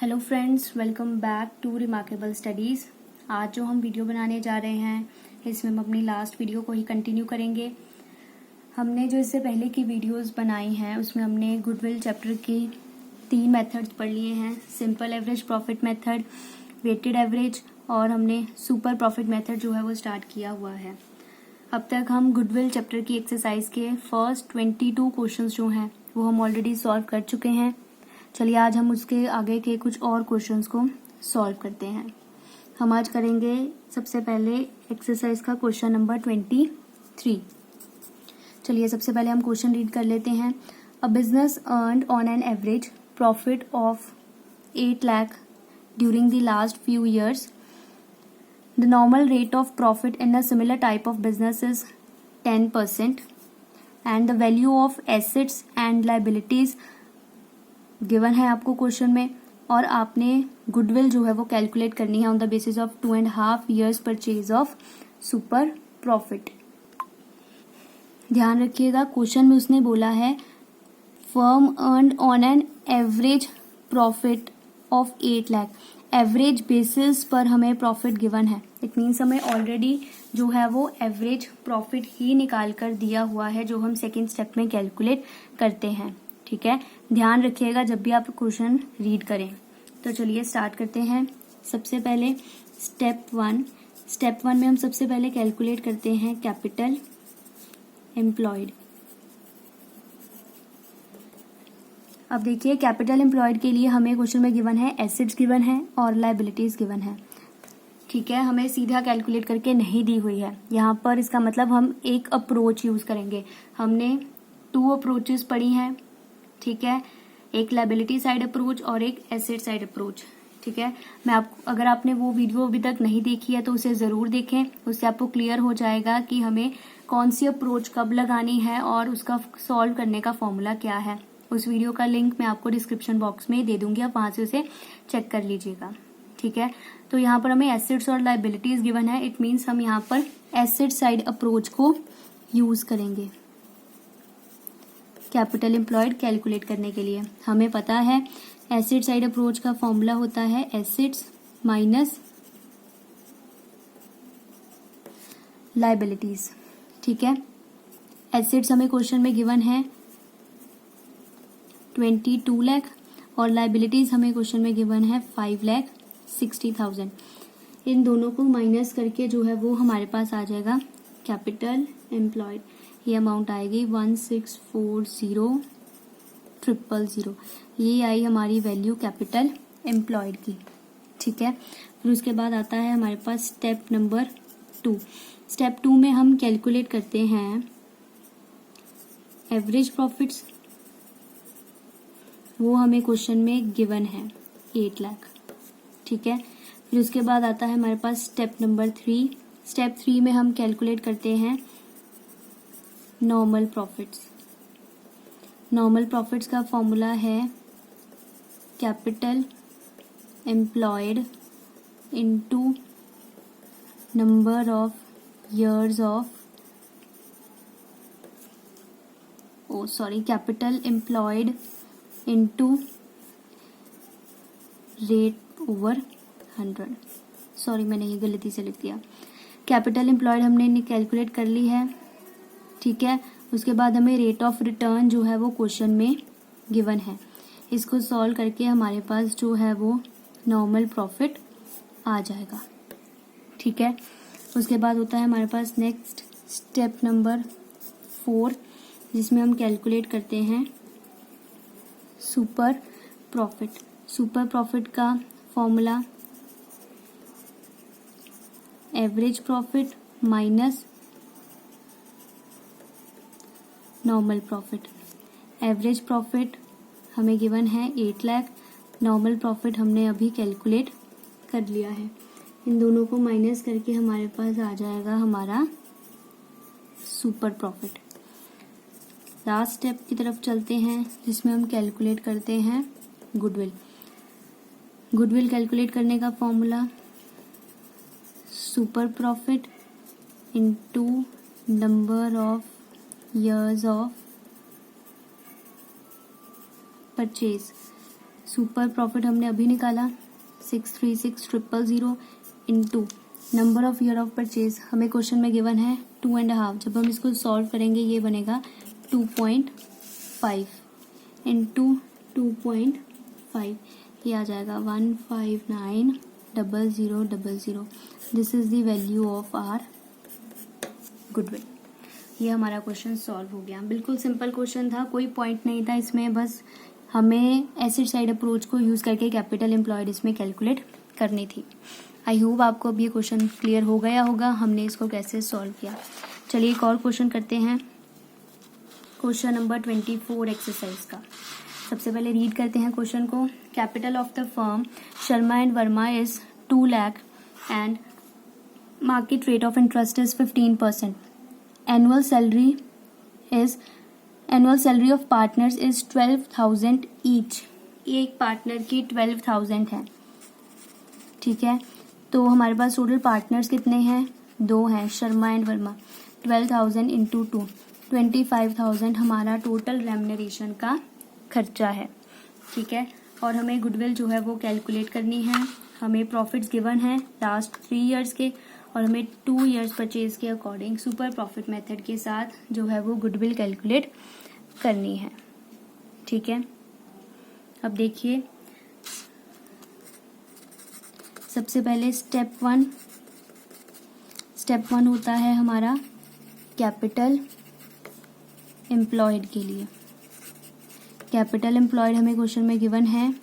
Hello friends, welcome back to Remarkable Studies. आज जो हम वीडियो बनाने जा रहे हैं इसमें हम अपनी लास्ट वीडियो को ही कंटिन्यू करेंगे। हमने जो इससे पहले की वीडियोस बनाई हैं उसमें हमने गुडविल चैप्टर की 3 मेथड्स पढ़ लिए हैं। Simple average profit method, weighted average और हमने सुपर प्रॉफिट मेथड जो है वो स्टार्ट किया हुआ है। अब तक हम गुडविल चैप्टर की एक्सरसाइज के फर्स्ट 22 क्वेश्चंस जो हैं वो हम ऑलरेडी सॉल्व कर चुके हैं। चलिए आज हम उसके आगे के कुछ और क्वेश्चंस को सॉल्व करते हैं। हम आज करेंगे सबसे पहले एक्सरसाइज का क्वेश्चन नंबर 23। चलिए सबसे पहले हम क्वेश्चन रीड कर लेते हैं। A business earned on an average profit of 8 lakh during the last few years. The normal rate of profit in a similar type of business is 10% and the value of assets and liabilities given है आपको question में, और आपने goodwill जो है वो calculate करनी है on the basis of 2.5 years purchase of super profit. ध्यान रखिएगा क्वेश्चन में उसने बोला है firm earned on an average profit of 8 lakh. Average basis पर हमें प्रॉफिट गिवन है। इट मीन्स हमें ऑलरेडी जो है वो एवरेज प्रॉफिट ही निकाल कर दिया हुआ है जो हम सेकेंड स्टेप में कैलकुलेट करते हैं। ठीक है, ध्यान रखिएगा जब भी आप क्वेश्चन रीड करें। तो चलिए स्टार्ट करते हैं। सबसे पहले स्टेप वन में हम सबसे पहले कैलकुलेट करते हैं कैपिटल एम्प्लॉयड। अब देखिए कैपिटल एम्प्लॉयड के लिए हमें क्वेश्चन में गिवन है एसेट्स गिवन है और लायबिलिटीज गिवन है। ठीक है, हमें सीधा कैलकुलेट करके नहीं दी हुई है यहाँ पर। इसका मतलब हम एक अप्रोच यूज करेंगे। हमने 2 अप्रोचेस पढ़ी हैं। ठीक है, एक लायबिलिटी साइड अप्रोच और एक एसेट साइड अप्रोच। ठीक है, अगर आपने वो वीडियो अभी तक नहीं देखी है तो उसे जरूर देखें। उससे आपको क्लियर हो जाएगा कि हमें कौन सी अप्रोच कब लगानी है और उसका सॉल्व करने का फॉर्मूला क्या है। उस वीडियो का लिंक मैं आपको डिस्क्रिप्शन बॉक्स में दे दूंगी, आप वहां से उसे चेक कर लीजिएगा। ठीक है, तो यहाँ पर हमें एसेट्स और लायबिलिटीज गिवन है। इट मीन्स हम यहाँ पर एसेट साइड अप्रोच को यूज करेंगे कैपिटल एम्प्लॉयड कैलकुलेट करने के लिए। हमें पता है एसेट साइड अप्रोच का फॉर्मूला होता है एसेट्स माइनस लायबिलिटीज। ठीक है, एसेट्स हमें क्वेश्चन में गिवन है 22 लाख और लायबिलिटीज हमें क्वेश्चन में गिवन है 5,60,000। इन दोनों को माइनस करके जो है वो हमारे पास आ जाएगा कैपिटल एम्प्लॉयड। ये अमाउंट आएगी 1,640,000। ये आई हमारी वैल्यू कैपिटल एम्प्लॉयड की। ठीक है, फिर उसके बाद आता है हमारे पास स्टेप नंबर 2। स्टेप 2 में हम कैलकुलेट करते हैं एवरेज प्रॉफिट्स। वो हमें क्वेश्चन में गिवन है 8 लाख। ठीक है, फिर उसके बाद आता है हमारे पास स्टेप नंबर 3। स्टेप 3 में हम कैलकुलेट करते हैं नॉर्मल प्रॉफिट्स। नॉर्मल प्रॉफिट्स का फॉर्मूला है capital employed into number of years of capital employed into rate over 100। मैंने ये गलती से लिख दिया। कैपिटल एम्प्लॉयड हमने कैलकुलेट कर ली है। ठीक है, उसके बाद हमें रेट ऑफ रिटर्न जो है वो क्वेश्चन में गिवन है। इसको सॉल्व करके हमारे पास जो है वो नॉर्मल प्रॉफिट आ जाएगा। ठीक है, उसके बाद होता है हमारे पास नेक्स्ट स्टेप नंबर 4 जिसमें हम कैलकुलेट करते हैं सुपर प्रॉफिट। सुपर प्रॉफिट का formula average profit minus normal profit. Average profit हमें गिवन है 8 लाख। नॉर्मल प्रॉफिट हमने अभी कैलकुलेट कर लिया है। इन दोनों को माइनस करके हमारे पास आ जाएगा हमारा सुपर प्रॉफिट। लास्ट स्टेप की तरफ चलते हैं जिसमें हम कैलकुलेट करते हैं गुडविल। गुडविल कैलकुलेट करने का formula super profit into number of years of purchase. Super profit हमने अभी निकाला 636,000 into number of year of purchase, हमें क्वेश्चन में गिवन है 2.5। जब हम इसको सॉल्व करेंगे ये बनेगा 2.5 इंटू 2.5, ये आ जाएगा 159,000। This is the value of our goodwill. ये हमारा क्वेश्चन सॉल्व हो गया। बिल्कुल सिंपल क्वेश्चन था, कोई पॉइंट नहीं था इसमें, बस हमें एसिड साइड अप्रोच को यूज करके कैपिटल एम्प्लॉयड इसमें कैलकुलेट करनी थी। आई होप आपको अब ये क्वेश्चन क्लियर हो गया होगा हमने इसको कैसे सॉल्व किया। चलिए एक और क्वेश्चन करते हैं, क्वेश्चन नंबर 24 एक्सरसाइज का। सबसे पहले रीड करते हैं क्वेश्चन को। Capital of the firm Sharma and Verma is 2 lakh and market rate of interest is 15%. Annual salary of partners is 12,000 each. एक पार्टनर की 12,000 है, ठीक है। तो हमारे पास टोटल पार्टनर्स कितने हैं? 2 हैं, शर्मा एंड वर्मा। 12,000 इंटू 2, 25,000 हमारा टोटल रेम्यूनरेशन का खर्चा है, ठीक है। और हमें गुडविल जो है वो कैलकुलेट करनी है। हमें प्रॉफिट्स गिवन है लास्ट 3 ईयर्स के, और हमें 2 ईयर्स परचेज के अकॉर्डिंग सुपर प्रॉफिट मेथड के साथ जो है वो गुडविल कैलकुलेट करनी है, ठीक है। अब देखिए, सबसे पहले स्टेप वन होता है हमारा कैपिटल एम्प्लॉयड के लिए। कैपिटल एम्प्लॉयड हमें क्वेश्चन में गिवन है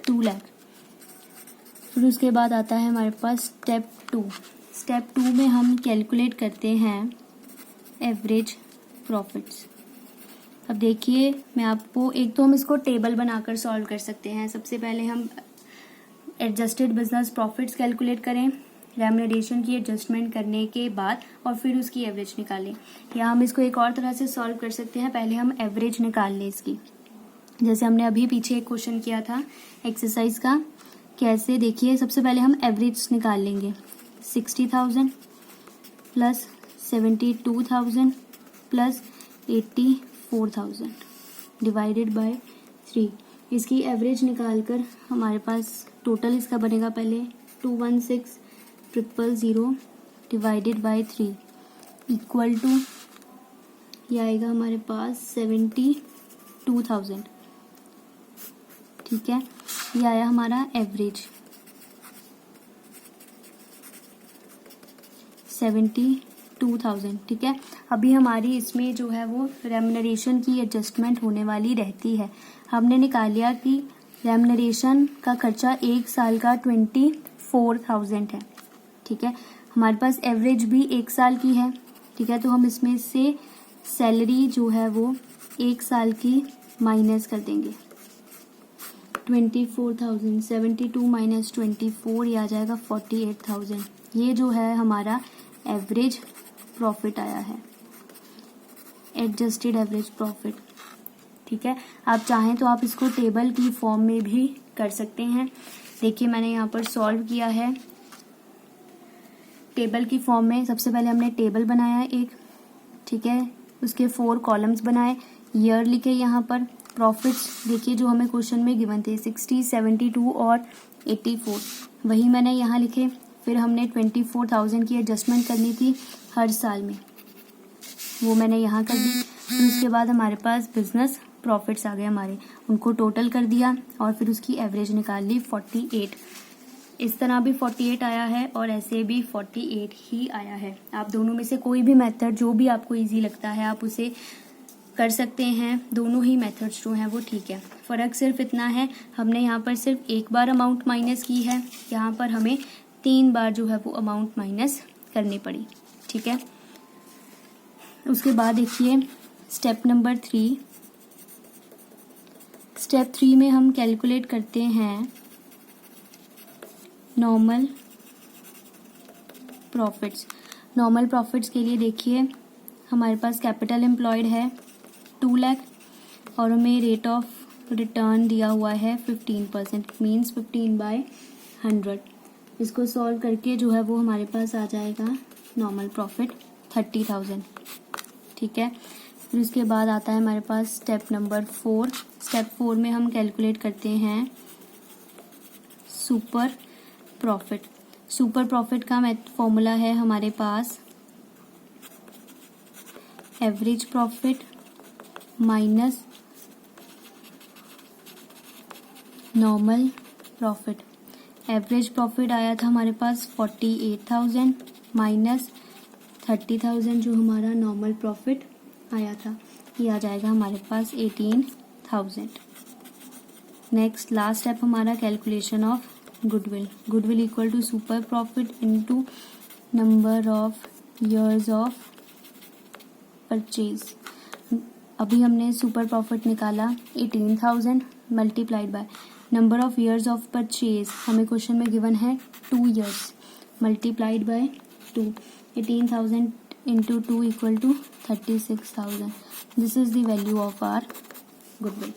2 लाख। फिर उसके बाद आता है हमारे पास स्टेप 2। स्टेप 2 में हम कैलकुलेट करते हैं एवरेज प्रॉफिट्स। अब देखिए, मैं आपको एक तो हम इसको टेबल बनाकर सॉल्व कर सकते हैं। सबसे पहले हम एडजस्टेड बिजनेस प्रॉफिट्स कैलकुलेट करें, रेम्यूनरेशन की एडजस्टमेंट करने के बाद, और फिर उसकी एवरेज निकालें। या हम इसको एक और तरह से सॉल्व कर सकते हैं, पहले हम एवरेज निकाल लें इसकी, जैसे हमने अभी पीछे एक क्वेश्चन किया था एक्सरसाइज का। कैसे, देखिए सबसे पहले हम एवरेज निकाल लेंगे। 60,000 प्लस 72,000 प्लस 84,000 डिवाइडेड बाय 3। इसकी एवरेज निकालकर हमारे पास टोटल इसका बनेगा पहले 216,000 डिवाइडेड बाय 3 इक्वल टू, ये आएगा हमारे पास 72,000, ठीक है। ये आया हमारा एवरेज 72,000, ठीक है। अभी हमारी इसमें जो है वो रेम्यूनरेशन की एडजस्टमेंट होने वाली रहती है। हमने निकाल लिया कि रेम्यूनरेशन का खर्चा 1 साल का 24,000 है, ठीक है। हमारे पास एवरेज भी 1 साल की है, ठीक है। तो हम इसमें से सैलरी जो है वो 1 साल की माइनस कर देंगे। 24,000 72 माइनस 24, ये आ जाएगा 48,000। ये जो है हमारा एवरेज प्रॉफिट आया है, एडजस्टेड एवरेज प्रॉफिट, ठीक है। आप चाहें तो आप इसको टेबल की फॉर्म में भी कर सकते हैं। देखिए मैंने यहाँ पर सॉल्व किया है टेबल की फॉर्म में। सबसे पहले हमने टेबल बनाया एक, ठीक है। उसके 4 कॉलम्स बनाए, ईयर लिखे यहाँ पर। प्रॉफिट्स देखिए जो हमें क्वेश्चन में गिवन थे 60, 72 और 84, वही मैंने यहाँ लिखे। फिर हमने 24,000 की एडजस्टमेंट करनी थी हर साल में, वो मैंने यहाँ कर दी। फिर उसके बाद हमारे पास बिजनेस प्रॉफिट्स आ गए हमारे, उनको टोटल कर दिया और फिर उसकी एवरेज निकाल ली 48। इस तरह भी 48 आया है और ऐसे भी 48 ही आया है। आप दोनों में से कोई भी मेथड जो भी आपको इजी लगता है आप उसे कर सकते हैं। दोनों ही मेथड्स जो हैं वो ठीक है। फ़र्क सिर्फ इतना है, हमने यहाँ पर सिर्फ एक बार अमाउंट माइनस की है, यहाँ पर हमें 3 बार जो है वो अमाउंट माइनस करनी पड़ी, ठीक है। उसके बाद देखिए स्टेप नंबर 3। स्टेप 3 में हम कैलकुलेट करते हैं नॉर्मल प्रॉफिट्स। नॉर्मल प्रॉफिट्स के लिए देखिए हमारे पास कैपिटल एम्प्लॉयड है 2 लाख और हमें रेट ऑफ रिटर्न दिया हुआ है 15%, मीन्स 15/100। इसको सॉल्व करके जो है वो हमारे पास आ जाएगा नॉर्मल प्रॉफिट 30,000, ठीक है। फिर उसके बाद आता है हमारे पास स्टेप नंबर 4। स्टेप 4 में हम कैलकुलेट करते हैं सुपर प्रॉफिट। सुपर प्रॉफिट का फॉर्मूला है हमारे पास average profit minus normal profit. Average profit आया था हमारे पास 48,000 माइनस 30,000 जो हमारा नॉर्मल प्रॉफिट आया था, ये आ जाएगा हमारे पास 18,000। नेक्स्ट लास्ट स्टेप हमारा calculation of goodwill. Goodwill equal to super profit into number of years of purchase. अभी हमने सुपर प्रॉफिट निकाला 18,000 multiplied by number of years of purchase, हमें क्वेश्चन में गिवन है 2 years, multiplied by 2। 18,000 into 2 equal to 36,000। This is the value of our goodwill.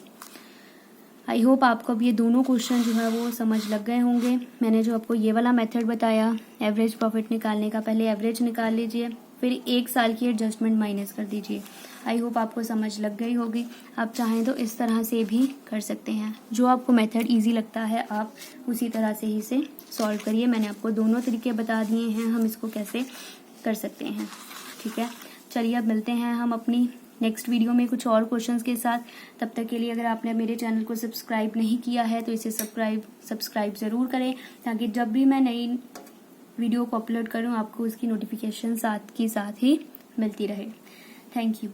I hope आपको अब ये दोनों क्वेश्चन जो है वो समझ लग गए होंगे। मैंने जो आपको ये वाला मेथड बताया एवरेज प्रॉफिट निकालने का, पहले एवरेज निकाल लीजिए, फिर 1 साल की एडजस्टमेंट माइनस कर दीजिए। आई होप आपको समझ लग गई होगी। आप चाहें तो इस तरह से भी कर सकते हैं, जो आपको मेथड इजी लगता है आप उसी तरह से ही इसे सॉल्व करिए। मैंने आपको दोनों तरीके बता दिए हैं हम इसको कैसे कर सकते हैं। ठीक है, चलिए अब मिलते हैं हम अपनी नेक्स्ट वीडियो में कुछ और क्वेश्चंस के साथ। तब तक के लिए अगर आपने मेरे चैनल को सब्सक्राइब नहीं किया है तो इसे सब्सक्राइब ज़रूर करें, ताकि जब भी मैं नई वीडियो को अपलोड करूं आपको उसकी नोटिफिकेशन साथ ही मिलती रहे। Thank you.